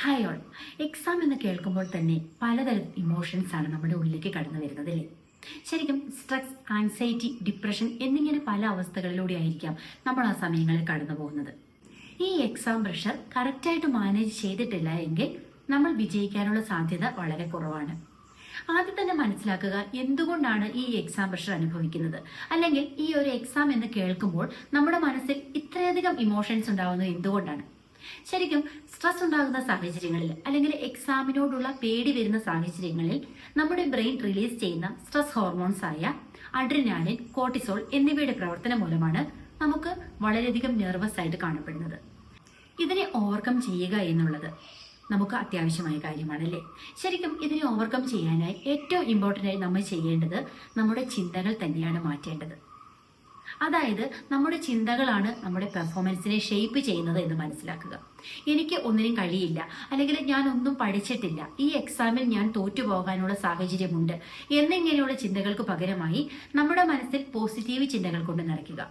Hi all. Exam എന്ന് കേൾക്കുമ്പോൾ തന്നെ പലതരം ഇമോഷൻസ് ആണ് നമ്മുടെ ഉള്ളിലേക്ക് കടന്നു വരുന്നത് അല്ലേ? ശരിക്കും സ്ട്രെസ്, ആൻസൈറ്റി, ഡിപ്രഷൻ എന്നിങ്ങനെ പല അവസ്ഥകളിലൂടെ ആയിരിക്കാം നമ്മൾ ആ സമയങ്ങളിൽ കടന്നു പോകുന്നത്. ഈ എക്സാം പ്രഷർ കറക്റ്റായിട്ട് മാനേജ് ചെയ്തിട്ടില്ല എങ്കിൽ നമ്മൾ വിജയിക്കാനുള്ള സാധ്യത വളരെ കുറവാണ്. ആദ്യം തന്നെ മനസ്സിലാക്കുക എന്തുകൊണ്ടാണ് ഈ എക്സാം പ്രഷർ അനുഭവിക്കുന്നത്, അല്ലെങ്കിൽ ഈ ഒരു എക്സാം എന്ന് കേൾക്കുമ്പോൾ നമ്മുടെ മനസ്സിൽ ഇത്രയധികം ഇമോഷൻസ് ഉണ്ടാവുന്നത് എന്തുകൊണ്ടാണ്. ശരിക്കും സ്ട്രെസ് ഉണ്ടാകുന്ന സാഹചര്യങ്ങളിൽ അല്ലെങ്കിൽ എക്സാമിനോടുള്ള പേടി വരുന്ന സാഹചര്യങ്ങളിൽ നമ്മുടെ ബ്രെയിൻ റിലീസ് ചെയ്യുന്ന സ്ട്രെസ് ഹോർമോൺസ് ആയ അഡ്രിനാലിൻ, കോർട്ടിസോൾ എന്നിവയുടെ പ്രവർത്തനം മൂലമാണ് നമുക്ക് വളരെയധികം നെർവസ് ആയിട്ട് കാണപ്പെടുന്നത്. ഇതിനെ ഓവർകം ചെയ്യുക എന്നുള്ളത് നമുക്ക് അത്യാവശ്യമായ കാര്യമാണല്ലേ? ശരിക്കും ഇതിനെ ഓവർകം ചെയ്യാനായി ഏറ്റവും ഇമ്പോർട്ടൻ്റ് ആയി നമ്മൾ ചെയ്യേണ്ടത് നമ്മുടെ ചിന്തകൾ തന്നെയാണ് മാറ്റേണ്ടത്. അതായത് നമ്മുടെ ചിന്തകളാണ് നമ്മുടെ പെർഫോമൻസിനെ ഷേപ്പ് ചെയ്യുന്നത് എന്ന് മനസ്സിലാക്കുക. എനിക്ക് ഒന്നിനും കഴിയില്ല, അല്ലെങ്കിൽ ഞാൻ ഒന്നും പഠിച്ചിട്ടില്ല, ഈ എക്സാമിൽ ഞാൻ തോറ്റുപോകാനുള്ള സാഹചര്യമുണ്ട് എന്നിങ്ങനെയുള്ള ചിന്തകൾക്ക് പകരമായി നമ്മുടെ മനസ്സിൽ പോസിറ്റീവ് ചിന്തകൾ കൊണ്ട് നിറയ്ക്കുക.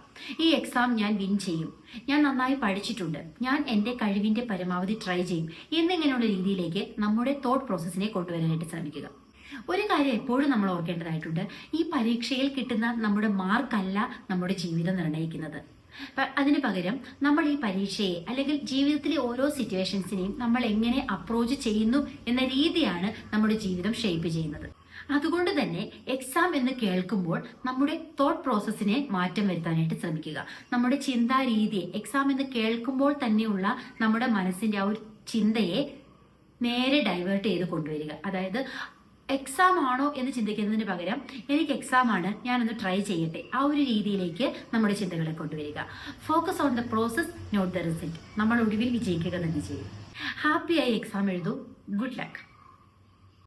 ഈ എക്സാം ഞാൻ വിൻ ചെയ്യും, ഞാൻ നന്നായി പഠിച്ചിട്ടുണ്ട്, ഞാൻ എൻ്റെ കഴിവിൻ്റെ പരമാവധി ട്രൈ ചെയ്യും എന്നിങ്ങനെയുള്ള രീതിയിലേക്ക് നമ്മുടെ തോട്ട് പ്രോസസ്സിനെ കൊണ്ടുവരാനായിട്ട് ശ്രമിക്കുക. ഒരു കാര്യം എപ്പോഴും നമ്മൾ ഓർക്കേണ്ടതായിട്ടുണ്ട്, ഈ പരീക്ഷയിൽ കിട്ടുന്ന നമ്മുടെ മാർക്കല്ല നമ്മുടെ ജീവിതം നിർണ്ണയിക്കുന്നത്. അതിന് പകരം നമ്മൾ ഈ പരീക്ഷയെ അല്ലെങ്കിൽ ജീവിതത്തിലെ ഓരോ സിറ്റുവേഷൻസിനെയും നമ്മൾ എങ്ങനെ അപ്രോച്ച് ചെയ്യുന്നു എന്ന രീതിയാണ് നമ്മുടെ ജീവിതം ഷേപ്പ് ചെയ്യുന്നത്. അതുകൊണ്ട് തന്നെ എക്സാം എന്ന് കേൾക്കുമ്പോൾ നമ്മുടെ തോട്ട് പ്രോസസ്സിനെ മാറ്റം വരുത്താനായിട്ട് ശ്രമിക്കുക. നമ്മുടെ ചിന്താ രീതിയെ എക്സാം എന്ന് കേൾക്കുമ്പോൾ തന്നെയുള്ള നമ്മുടെ മനസ്സിന്റെ ആ ഒരു ചിന്തയെ നേരെ ഡൈവേർട്ട് ചെയ്ത് കൊണ്ടുവരിക. അതായത് എക്സാം ആണോ എന്ന് ചിന്തിക്കുന്നതിന് പകരം എനിക്ക് എക്സാം ആണ്, ഞാനൊന്ന് ട്രൈ ചെയ്യട്ടെ, ആ ഒരു രീതിയിലേക്ക് നമ്മുടെ ചിന്തകളെ കൊണ്ടുവരിക. Focus on the process, not the result. നമ്മൾ ഒടുവിൽ വിജയിക്കുക തന്നെ ചെയ്യും. ഹാപ്പിയായി എക്സാം എഴുതൂ. Good luck.